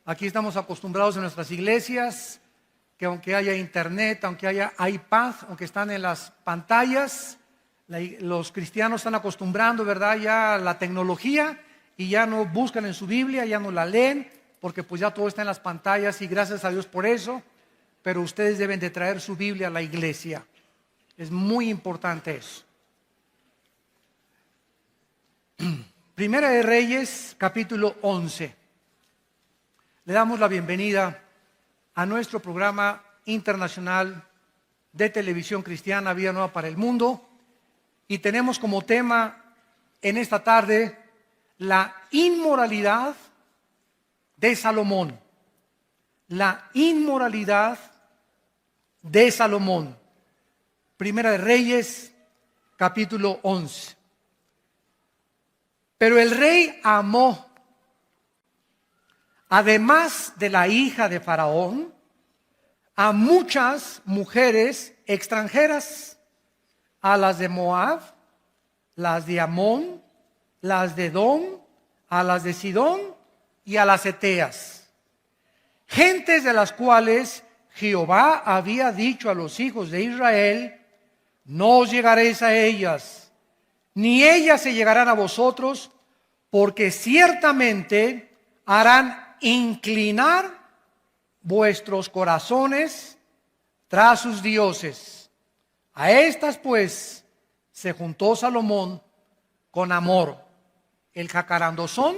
Aquí estamos acostumbrados en nuestras iglesias que aunque haya internet, aunque haya iPad, aunque están en las pantallas, los cristianos están acostumbrando, ¿verdad?, ya a la tecnología y ya no buscan en su Biblia, ya no la leen, porque pues ya todo está en las pantallas y gracias a Dios por eso. Pero ustedes deben de traer su Biblia a la iglesia. Es muy importante eso. Primera de Reyes, capítulo 11. Le damos la bienvenida a nuestro programa internacional de televisión cristiana, Vida Nueva para el Mundo. Y tenemos como tema en esta tarde la inmoralidad de Salomón. La inmoralidad de Salomón. Primera de Reyes, capítulo 11. Pero el rey amó, además de la hija de Faraón, a muchas mujeres extranjeras, a las de Moab, las de Amón, las de Edom, a las de Sidón y a las Eteas, gentes de las cuales Jehová había dicho a los hijos de Israel: no os llegaréis a ellas, ni ellas se llegarán a vosotros, porque ciertamente harán inclinar vuestros corazones tras sus dioses. A estas pues se juntó Salomón con Amor, el jacarandozón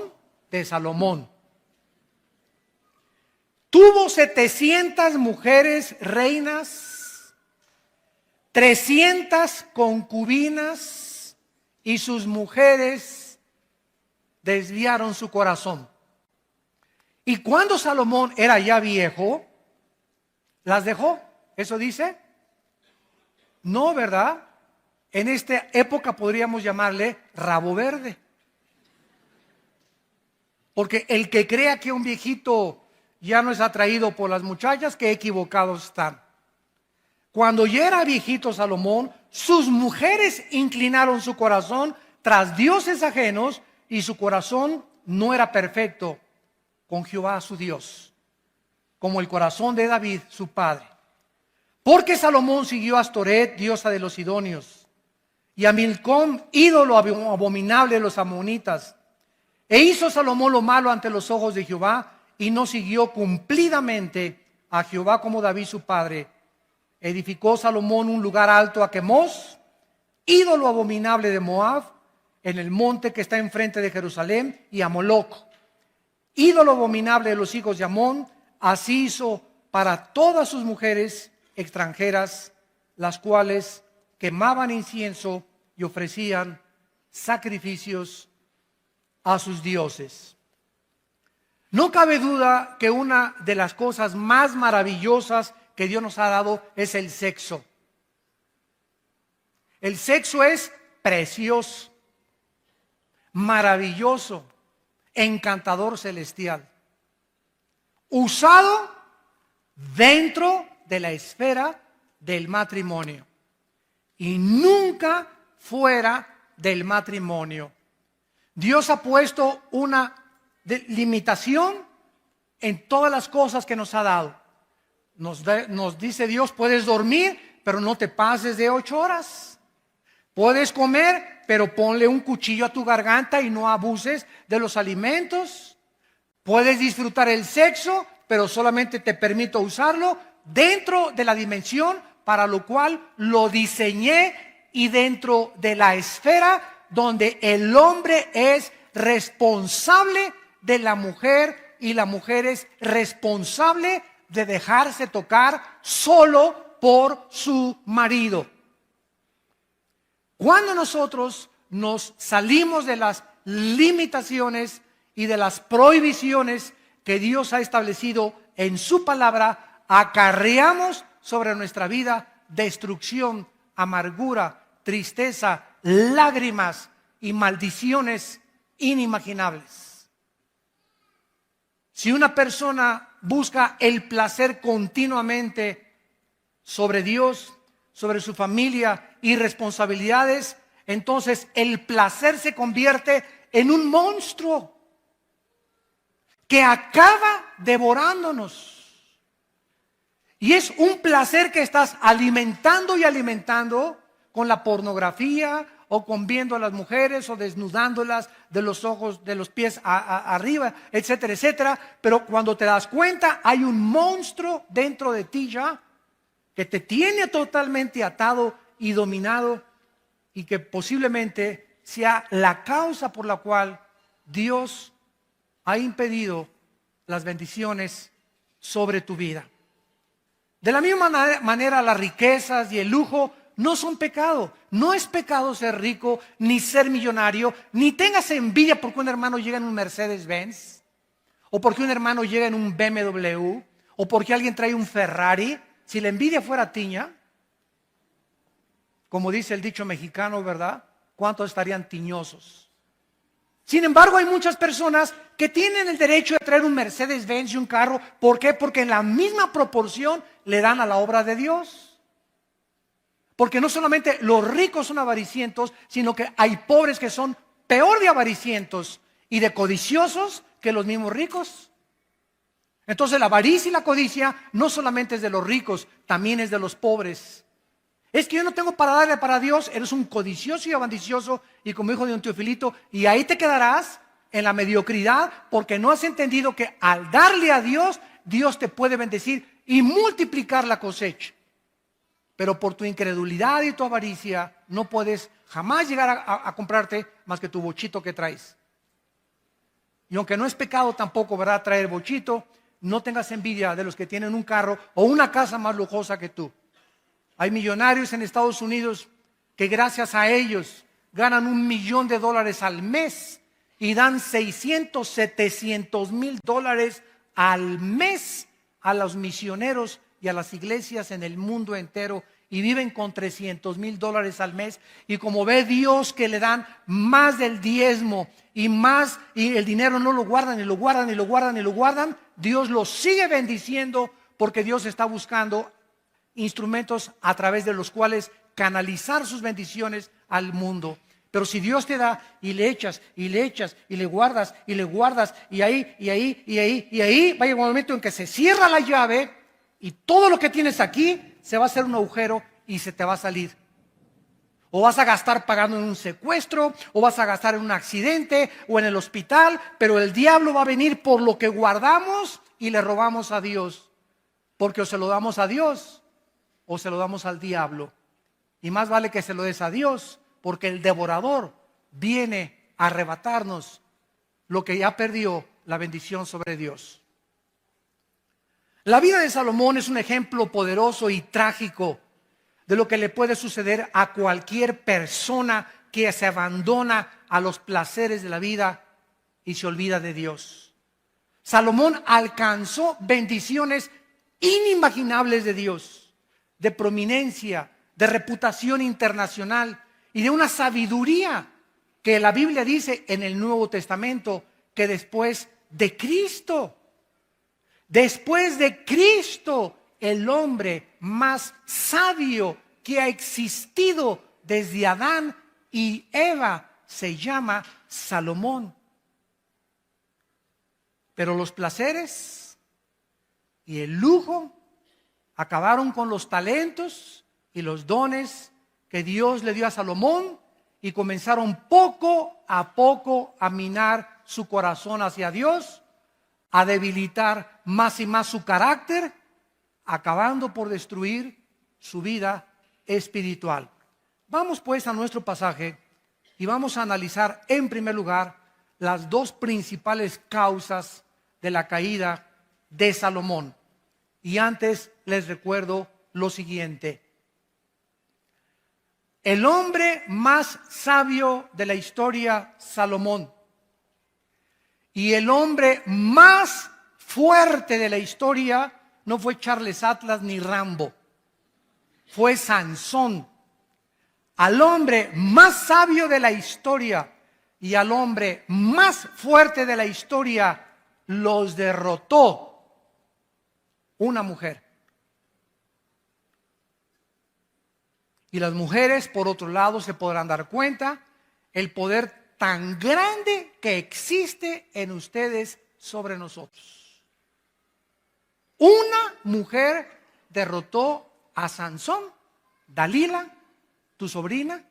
de Salomón. Tuvo 700 mujeres reinas, 300 concubinas, y sus mujeres desviaron su corazón. Y cuando Salomón era ya viejo, las dejó. ¿Eso dice? No, ¿verdad? En esta época podríamos llamarle rabo verde. Porque el que crea que un viejito ya no es atraído por las muchachas, que equivocados están. Cuando ya era viejito Salomón, sus mujeres inclinaron su corazón tras dioses ajenos, y su corazón no era perfecto con Jehová su Dios, como el corazón de David su padre. Porque Salomón siguió a Astoret, diosa de los sidonios, y a Milcom, ídolo abominable de los amonitas. E hizo Salomón lo malo ante los ojos de Jehová, y no siguió cumplidamente a Jehová como David su padre. Edificó Salomón un lugar alto a Quemos, ídolo abominable de Moab, en el monte que está enfrente de Jerusalén, y a Moloc, ídolo abominable de los hijos de Amón. Así hizo para todas sus mujeres extranjeras, las cuales quemaban incienso y ofrecían sacrificios a sus dioses. No cabe duda que una de las cosas más maravillosas que Dios nos ha dado es el sexo. El sexo es precioso, maravilloso, encantador, celestial, usado dentro de la esfera del matrimonio y nunca fuera del matrimonio. Dios ha puesto una limitación en todas las cosas que nos ha dado. Nos dice Dios: puedes dormir, pero no te pases de 8 horas. Puedes comer, pero ponle un cuchillo a tu garganta y no abuses de los alimentos. Puedes disfrutar el sexo, pero solamente te permito usarlo dentro de la dimensión para lo cual lo diseñé, y dentro de la esfera donde el hombre es responsable de la mujer y la mujer es responsable de dejarse tocar solo por su marido. Cuando nosotros nos salimos de las limitaciones y de las prohibiciones que Dios ha establecido en su palabra, acarreamos sobre nuestra vida destrucción, amargura, tristeza, lágrimas y maldiciones inimaginables. Si una persona busca el placer continuamente sobre Dios, sobre su familia y responsabilidades, entonces el placer se convierte en un monstruo que acaba devorándonos. Y es un placer que estás alimentando y alimentando con la pornografía o con viendo a las mujeres o desnudándolas de los ojos, de los pies arriba, etcétera, etcétera. Pero cuando te das cuenta, hay un monstruo dentro de ti ya que te tiene totalmente atado y dominado y que posiblemente sea la causa por la cual Dios ha impedido las bendiciones sobre tu vida. De la misma manera, las riquezas y el lujo no son pecado. No es pecado ser rico, ni ser millonario, ni tengas envidia porque un hermano llega en un Mercedes-Benz, o porque un hermano llega en un BMW, o porque alguien trae un Ferrari. Si la envidia fuera tiña, como dice el dicho mexicano, ¿verdad? ¿Cuántos estarían tiñosos? Sin embargo, hay muchas personas que tienen el derecho de traer un Mercedes-Benz y un carro. ¿Por qué? Porque en la misma proporción le dan a la obra de Dios. Porque no solamente los ricos son avaricientos, sino que hay pobres que son peor de avaricientos y de codiciosos que los mismos ricos. Entonces la avaricia y la codicia no solamente es de los ricos, también es de los pobres. Es que yo no tengo para darle para Dios, eres un codicioso y ambicioso, y como dijo don Teofilito, y ahí te quedarás en la mediocridad porque no has entendido que al darle a Dios, Dios te puede bendecir y multiplicar la cosecha. Pero por tu incredulidad y tu avaricia no puedes jamás llegar a comprarte más que tu bochito que traes. Y aunque no es pecado tampoco, ¿verdad?, traer bochito, no tengas envidia de los que tienen un carro o una casa más lujosa que tú. Hay millonarios en Estados Unidos que gracias a ellos ganan $1 millón al mes y dan 600, 700 mil dólares al mes a los misioneros y a las iglesias en el mundo entero, y viven con 300 mil dólares al mes. Y como ve Dios que le dan más del diezmo y más, y el dinero no lo guardan y lo guardan y lo guardan y lo guardan, Dios los sigue bendiciendo porque Dios está buscando instrumentos a través de los cuales canalizar sus bendiciones al mundo. Pero si Dios te da y le echas y le echas y le guardas y le guardas y ahí va a llegar un momento en que se cierra la llave y todo lo que tienes aquí se va a hacer un agujero y se te va a salir. O vas a gastar pagando en un secuestro, o vas a gastar en un accidente o en el hospital, pero el diablo va a venir por lo que guardamos y le robamos a Dios. Porque o se lo damos a Dios o se lo damos al diablo. Y más vale que se lo des a Dios, porque el devorador viene a arrebatarnos lo que ya perdió, la bendición sobre Dios. La vida de Salomón es un ejemplo poderoso y trágico de lo que le puede suceder a cualquier persona que se abandona a los placeres de la vida y se olvida de Dios. Salomón alcanzó bendiciones inimaginables de Dios, de prominencia, de reputación internacional y de una sabiduría que la Biblia dice en el Nuevo Testamento que después de Cristo, el hombre más sabio que ha existido desde Adán y Eva se llama Salomón. Pero los placeres y el lujo acabaron con los talentos y los dones que Dios le dio a Salomón y comenzaron poco a poco a minar su corazón hacia Dios, a debilitar más y más su carácter, acabando por destruir su vida espiritual. Vamos pues a nuestro pasaje y vamos a analizar en primer lugar las dos principales causas de la caída de Salomón. Y antes les recuerdo lo siguiente. El hombre más sabio de la historia, Salomón, y el hombre más fuerte de la historia no fue Charles Atlas ni Rambo, fue Sansón. Al hombre más sabio de la historia y al hombre más fuerte de la historia los derrotó una mujer. Y las mujeres, por otro lado, se podrán dar cuenta el poder tan grande que existe en ustedes sobre nosotros. Una mujer derrotó a Sansón, Dalila, tu sobrina,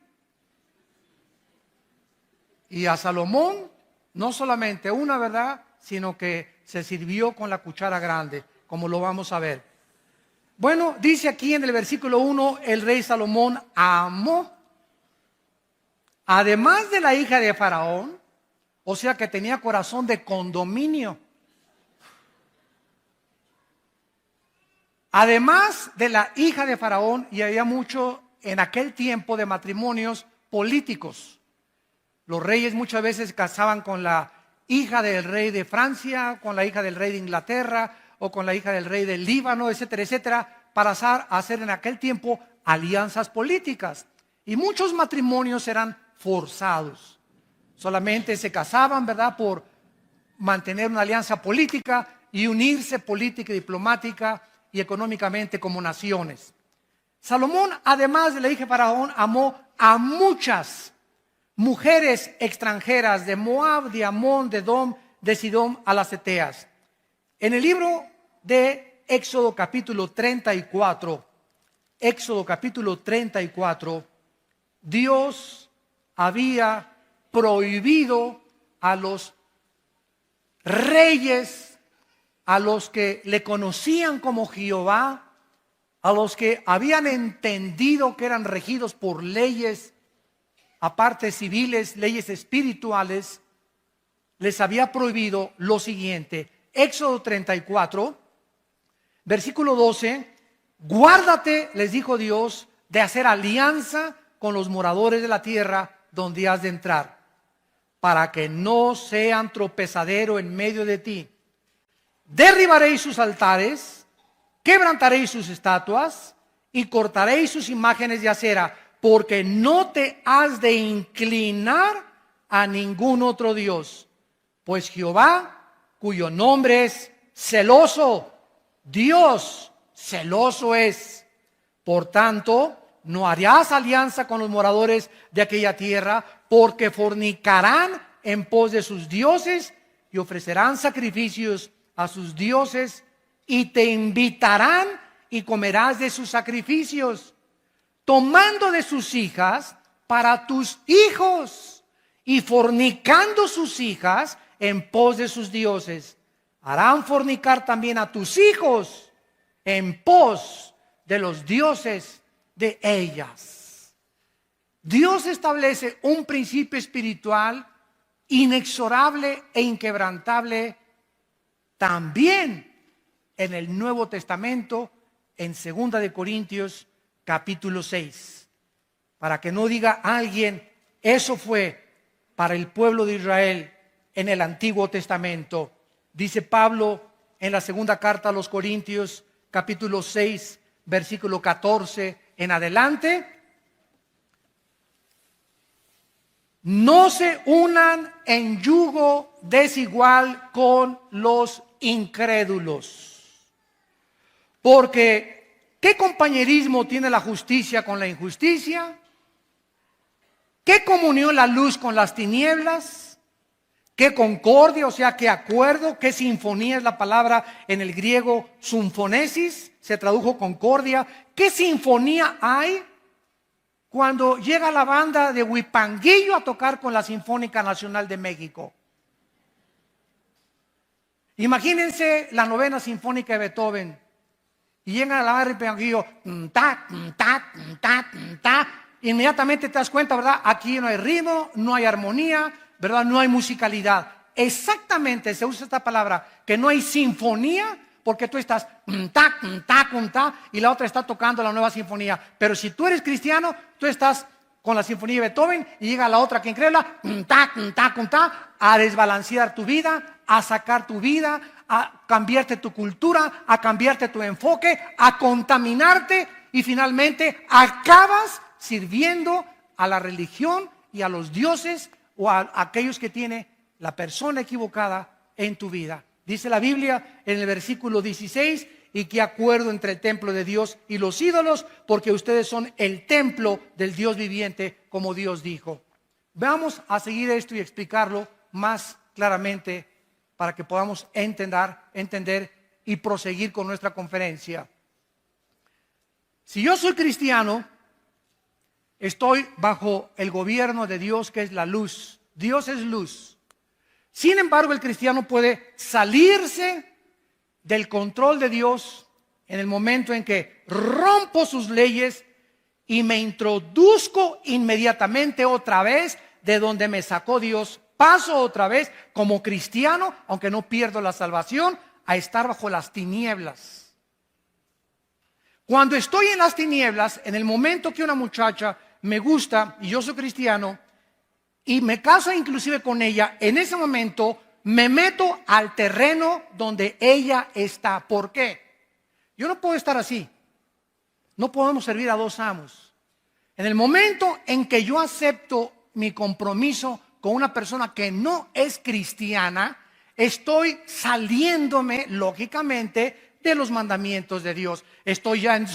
y a Salomón, no solamente una, ¿verdad?, sino que se sirvió con la cuchara grande, como lo vamos a ver. Bueno, dice aquí en el versículo 1, el rey Salomón amó, además de la hija de Faraón, o sea que tenía corazón de condominio. Además de la hija de Faraón, y había mucho en aquel tiempo de matrimonios políticos. Los reyes muchas veces se casaban con la hija del rey de Francia, con la hija del rey de Inglaterra, o con la hija del rey del Líbano, etcétera, etcétera, para hacer en aquel tiempo alianzas políticas. Y muchos matrimonios eran forzados. Solamente se casaban, ¿verdad?, por mantener una alianza política y unirse política y diplomática y económicamente como naciones. Salomón, además de la hija de Faraón, amó a muchas mujeres extranjeras de Moab, de Amón, de Edom, de Sidón, a las Eteas. En el libro de Éxodo capítulo 34, Dios había prohibido a los reyes, a los que le conocían como Jehová, a los que habían entendido que eran regidos por leyes, aparte civiles, leyes espirituales, les había prohibido lo siguiente. Éxodo 34, versículo 12, guárdate, les dijo Dios, de hacer alianza con los moradores de la tierra donde has de entrar, para que no sean tropezadero en medio de ti. Derribaréis sus altares, quebrantaréis sus estatuas y cortaréis sus imágenes de acera, porque no te has de inclinar a ningún otro Dios, pues Jehová, cuyo nombre es celoso, Dios celoso es. Por tanto, no harás alianza con los moradores de aquella tierra, porque fornicarán en pos de sus dioses y ofrecerán sacrificios a sus dioses, y te invitarán y comerás de sus sacrificios, tomando de sus hijas para tus hijos y fornicando sus hijas en pos de sus dioses. Harán fornicar también a tus hijos en pos de los dioses de ellas. Dios establece un principio espiritual inexorable e inquebrantable también en el Nuevo Testamento, en 2 de Corintios capítulo 6. Para que no diga alguien, eso fue para el pueblo de Israel en el Antiguo Testamento. Dice Pablo en la segunda carta a los Corintios capítulo 6, versículo 14 en adelante: no se unan en yugo desigual con los incrédulos, porque ¿qué compañerismo tiene la justicia con la injusticia? ¿Qué comunión la luz con las tinieblas? ¿Qué concordia, o sea, qué acuerdo? ¿Qué sinfonía es la palabra en el griego sinfonesis? Se tradujo concordia. ¿Qué sinfonía hay cuando llega la banda de Huipanguillo a tocar con la Sinfónica Nacional de México? Imagínense la novena sinfónica de Beethoven y llegan a la banda de Huipanguillo, ta, ta, ta, ta. Inmediatamente te das cuenta, ¿verdad? Aquí no hay ritmo, no hay armonía, ¿verdad? No hay musicalidad. Exactamente se usa esta palabra, que no hay sinfonía, porque tú estás ta, ta, ta, y la otra está tocando la nueva sinfonía. Pero si tú eres cristiano, tú estás con la sinfonía de Beethoven y llega la otra que increíble, ta, ta, ta, a desbalancear tu vida, a sacar tu vida, a cambiarte tu cultura, a cambiarte tu enfoque, a contaminarte, y finalmente acabas sirviendo a la religión y a los dioses o a aquellos que tiene la persona equivocada en tu vida. Dice la Biblia en el versículo 16: y qué acuerdo entre el templo de Dios y los ídolos, porque ustedes son el templo del Dios viviente, como Dios dijo. Vamos a seguir esto y explicarlo más claramente para que podamos entender y proseguir con nuestra conferencia. Si yo soy cristiano, estoy bajo el gobierno de Dios, que es la luz. Dios es luz. Sin embargo, el cristiano puede salirse del control de Dios en el momento en que rompo sus leyes y me introduzco inmediatamente otra vez de donde me sacó Dios. Paso otra vez como cristiano, aunque no pierdo la salvación, a estar bajo las tinieblas. Cuando estoy en las tinieblas, en el momento que una muchacha me gusta y yo soy cristiano y me caso inclusive con ella, en ese momento me meto al terreno donde ella está. ¿Por qué? Yo no puedo estar así. No podemos servir a dos amos. En el momento en que yo acepto mi compromiso con una persona que no es cristiana, estoy saliéndome lógicamente de los mandamientos de Dios. Estoy ya en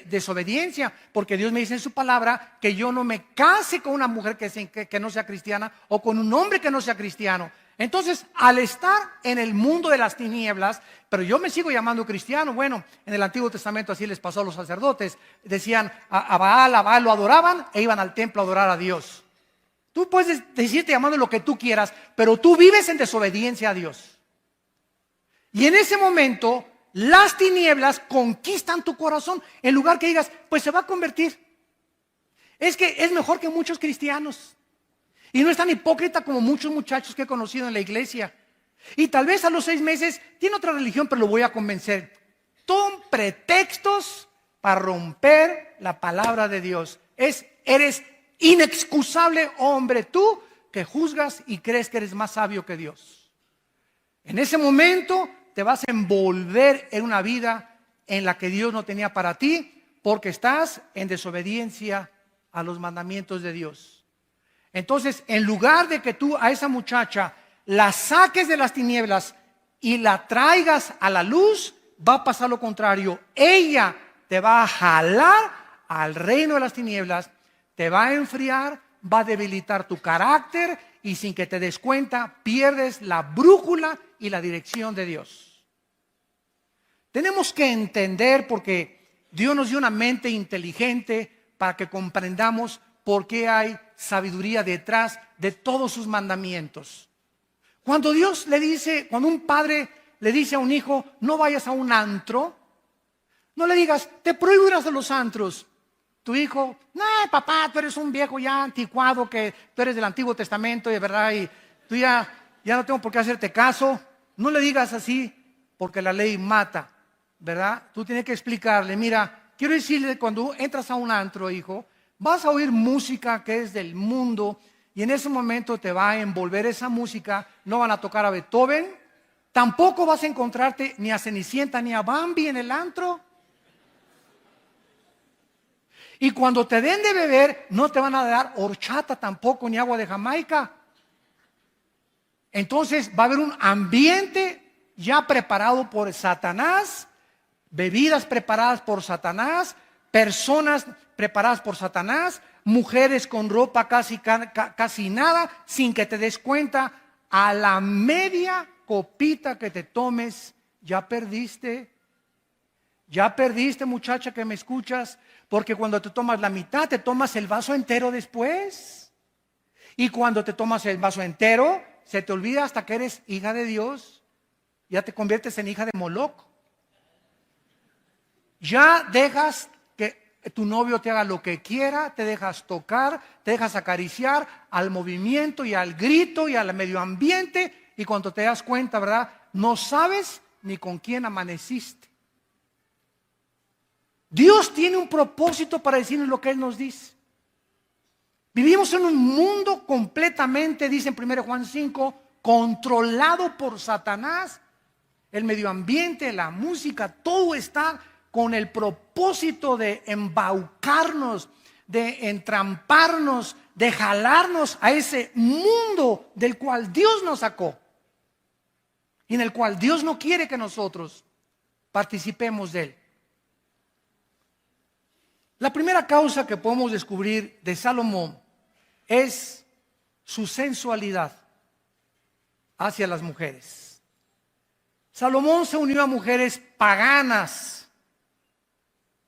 desobediencia, porque Dios me dice en su palabra que yo no me case con una mujer que no sea cristiana o con un hombre que no sea cristiano. Entonces, al estar en el mundo de las tinieblas, pero yo me sigo llamando cristiano. Bueno, en el Antiguo Testamento así les pasó a los sacerdotes. Decían a Baal lo adoraban e iban al templo a adorar a Dios. Tú puedes decirte llamando lo que tú quieras, pero tú vives en desobediencia a Dios. Y en ese momento, las tinieblas conquistan tu corazón. En lugar que digas, pues se va a convertir. Es que es mejor que muchos cristianos. Y no es tan hipócrita como muchos muchachos que he conocido en la iglesia. Y tal vez a los 6 meses tiene otra religión, pero lo voy a convencer. Son pretextos para romper la palabra de Dios. Eres inexcusable hombre tú que juzgas y crees que eres más sabio que Dios. En ese momento te vas a envolver en una vida en la que Dios no tenía para ti, porque estás en desobediencia a los mandamientos de Dios. Entonces, en lugar de que tú a esa muchacha la saques de las tinieblas y la traigas a la luz, va a pasar lo contrario. Ella te va a jalar al reino de las tinieblas, te va a enfriar, va a debilitar tu carácter y sin que te des cuenta pierdes la brújula y la dirección de Dios. Tenemos que entender, porque Dios nos dio una mente inteligente para que comprendamos por qué hay sabiduría detrás de todos sus mandamientos. Cuando cuando un padre le dice a un hijo, no vayas a un antro, no le digas, te prohíbo ir a los antros. Tu hijo, no, papá, tú eres un viejo ya anticuado, que tú eres del Antiguo Testamento, y de verdad, y tú ya no tengo por qué hacerte caso. No le digas así, porque la ley mata, ¿verdad? Tú tienes que explicarle, mira, quiero decirle, cuando entras a un antro, hijo, vas a oír música que es del mundo y en ese momento te va a envolver esa música. No van a tocar a Beethoven, tampoco vas a encontrarte ni a Cenicienta ni a Bambi en el antro. Y cuando te den de beber, no te van a dar horchata tampoco, ni agua de Jamaica. Entonces va a haber un ambiente ya preparado por Satanás, bebidas preparadas por Satanás, personas preparadas por Satanás, mujeres con ropa casi nada, sin que te des cuenta. A la media copita que te tomes, ya perdiste. Ya perdiste, muchacha que me escuchas, porque cuando te tomas la mitad, te tomas el vaso entero después. Y cuando te tomas el vaso entero, se te olvida hasta que eres hija de Dios. Ya te conviertes en hija de Moloch. Ya dejas que tu novio te haga lo que quiera, te dejas tocar, te dejas acariciar al movimiento y al grito y al medio ambiente, y cuando te das cuenta, ¿verdad? No sabes ni con quién amaneciste. Dios tiene un propósito para decirnos lo que Él nos dice. Vivimos en un mundo completamente, dice en 1 Juan 5, controlado por Satanás. El medio ambiente, la música, todo está con el propósito de embaucarnos, de entramparnos, de jalarnos a ese mundo del cual Dios nos sacó y en el cual Dios no quiere que nosotros participemos de él. La primera causa que podemos descubrir de Salomón es su sensualidad hacia las mujeres. Salomón se unió a mujeres paganas,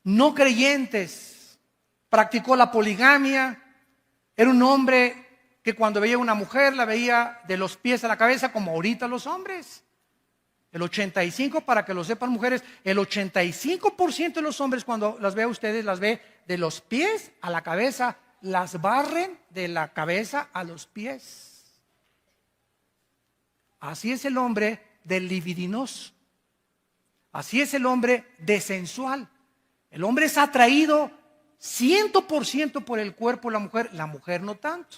no creyentes, practicó la poligamia, era un hombre que cuando veía a una mujer la veía de los pies a la cabeza como ahorita los hombres. El 85%, para que lo sepan mujeres, el 85% de los hombres cuando las ve a ustedes las ve de los pies a la cabeza, las barren de la cabeza a los pies. Así es el hombre del libidinoso. Así es el hombre desensual. El hombre es atraído 100% por el cuerpo de la mujer no tanto.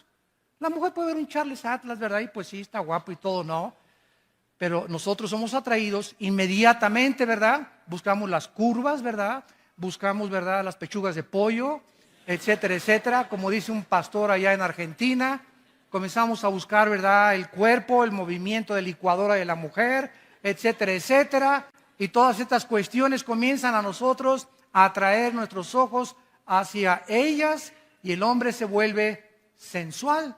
La mujer puede ver un Charles Atlas, ¿verdad? Y pues sí, está guapo y todo, ¿no? Pero nosotros somos atraídos inmediatamente, ¿verdad? Buscamos las curvas, ¿verdad? Buscamos, ¿verdad? Las pechugas de pollo, etcétera, etcétera. Como dice un pastor allá en Argentina, comenzamos a buscar, ¿verdad? El cuerpo, el movimiento de licuadora de la mujer, etcétera, etcétera. Y todas estas cuestiones comienzan a nosotros a atraer nuestros ojos hacia ellas y el hombre se vuelve sensual.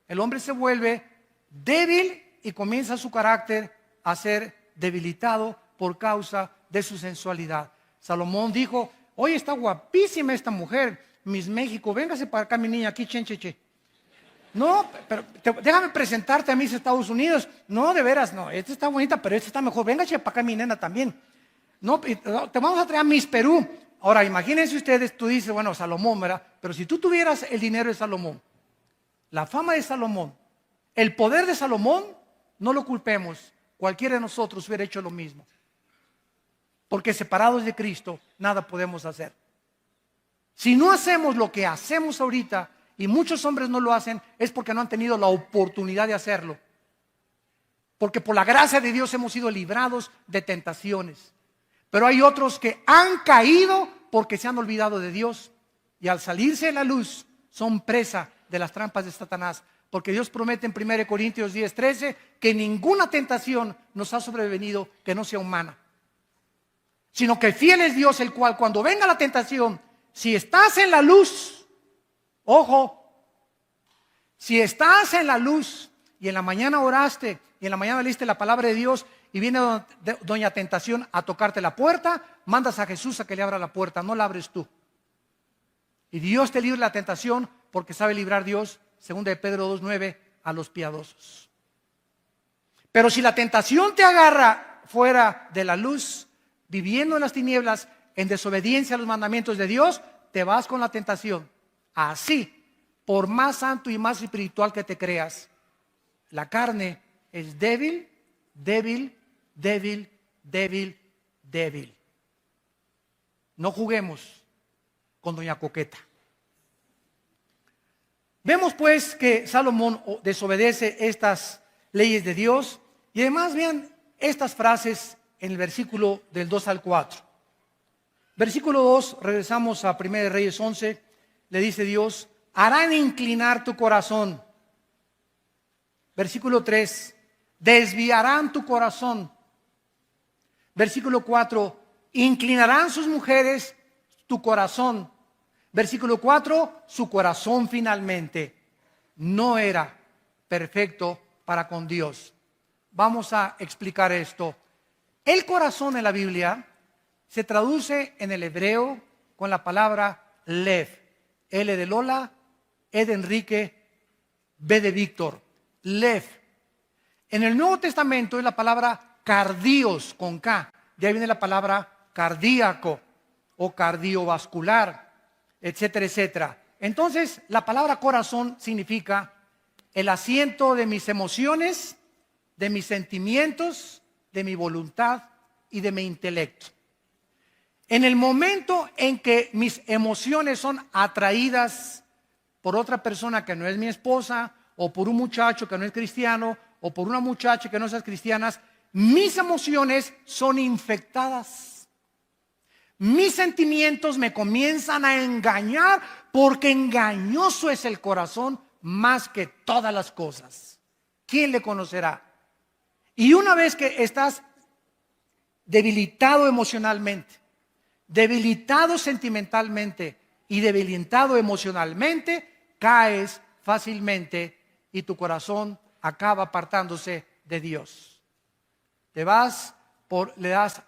El hombre se vuelve débil y comienza su carácter a ser debilitado por causa de su sensualidad. Salomón dijo: oye, está guapísima esta mujer, Miss México, véngase para acá mi niña, aquí chencheche. No, pero déjame presentarte a Miss Estados Unidos. No, de veras, no, esta está bonita, pero esta está mejor. Véngase para acá mi nena también. No, te vamos a traer a Miss Perú. Ahora, imagínense ustedes, tú dices, bueno, Salomón, ¿verdad? Pero si tú tuvieras el dinero de Salomón, la fama de Salomón, el poder de Salomón, no lo culpemos. Cualquiera de nosotros hubiera hecho lo mismo. Porque separados de Cristo, nada podemos hacer. Si no hacemos lo que hacemos ahorita, y muchos hombres no lo hacen, es porque no han tenido la oportunidad de hacerlo. Porque por la gracia de Dios hemos sido librados de tentaciones. Pero hay otros que han caído porque se han olvidado de Dios. Y al salirse de la luz, son presa de las trampas de Satanás. Porque Dios promete en 1 Corintios 10:13 que ninguna tentación nos ha sobrevenido que no sea humana. Sino que fiel es Dios, el cual cuando venga la tentación, si estás en la luz, ojo, si estás en la luz y en la mañana oraste y en la mañana leíste la palabra de Dios y viene doña tentación a tocarte la puerta, mandas a Jesús a que le abra la puerta, no la abres tú. Y Dios te libre la tentación porque sabe librar Dios, 2 de Pedro 2:9, a los piadosos. Pero si la tentación te agarra fuera de la luz, viviendo en las tinieblas, en desobediencia a los mandamientos de Dios, te vas con la tentación. Así, por más santo y más espiritual que te creas, la carne es débil, débil, débil, débil, débil. No juguemos con doña Coqueta. Vemos pues que Salomón desobedece estas leyes de Dios y además vean estas frases en el versículo del 2 al 4. Versículo 2, regresamos a 1 Reyes 11, le dice Dios: harán inclinar tu corazón. Versículo 3, desviarán tu corazón. Versículo 4, inclinarán sus mujeres tu corazón. Versículo 4, su corazón finalmente no era perfecto para con Dios. Vamos a explicar esto. El corazón en la Biblia se traduce en el hebreo con la palabra lev. L de Lola, E de Enrique, B de Víctor. Lev. En el Nuevo Testamento es la palabra cardios con K. De ahí viene la palabra cardíaco o cardiovascular, etcétera, etcétera. Entonces, la palabra corazón significa el asiento de mis emociones, de mis sentimientos, de mi voluntad y de mi intelecto. En el momento en que mis emociones son atraídas por otra persona que no es mi esposa, o por un muchacho que no es cristiano, o por una muchacha que no es cristiana, mis emociones son infectadas. Mis sentimientos me comienzan a engañar porque engañoso es el corazón más que todas las cosas. ¿Quién le conocerá? Y una vez que estás debilitado emocionalmente, debilitado sentimentalmente y debilitado emocionalmente, caes fácilmente y tu corazón acaba apartándose de Dios. le das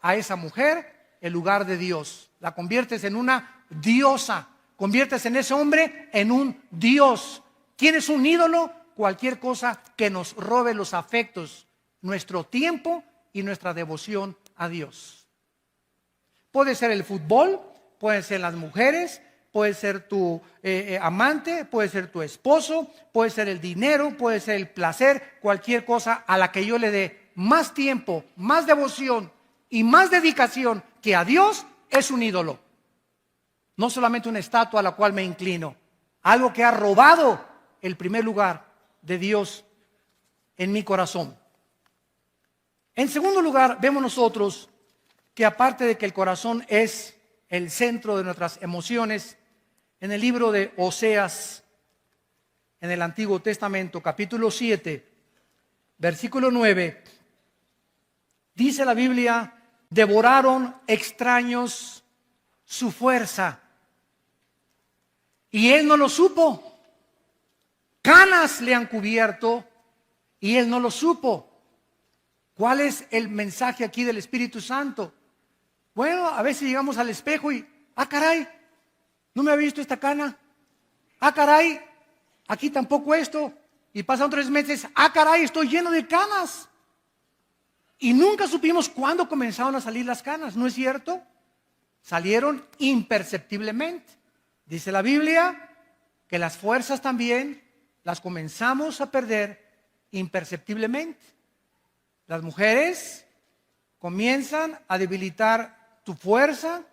a esa mujer el lugar de Dios. La conviertes en una diosa. Conviertes en ese hombre en un Dios. ¿Quién es un ídolo? Cualquier cosa que nos robe los afectos, nuestro tiempo y nuestra devoción a Dios. Puede ser el fútbol, pueden ser las mujeres, puede ser tu amante, puede ser tu esposo, puede ser el dinero, puede ser el placer, cualquier cosa a la que yo le dé más tiempo, más devoción y más dedicación que a Dios es un ídolo. No solamente una estatua a la cual me inclino, algo que ha robado el primer lugar de Dios en mi corazón. En segundo lugar, vemos nosotros que aparte de que el corazón es el centro de nuestras emociones, en el libro de Oseas, en el Antiguo Testamento, capítulo 7, versículo 9, dice la Biblia: devoraron extraños su fuerza, y él no lo supo. Canas le han cubierto, y él no lo supo. ¿Cuál es el mensaje aquí del Espíritu Santo? Bueno, a veces llegamos al espejo y, caray, no me había visto esta cana. Caray, aquí tampoco esto. Y pasan 3 meses, caray, estoy lleno de canas. Y nunca supimos cuándo comenzaron a salir las canas, ¿no es cierto? Salieron imperceptiblemente. Dice la Biblia que las fuerzas también las comenzamos a perder imperceptiblemente. Las mujeres comienzan a debilitar tu fuerza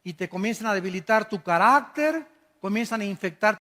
y te comienzan a debilitar tu carácter, comienzan a infectar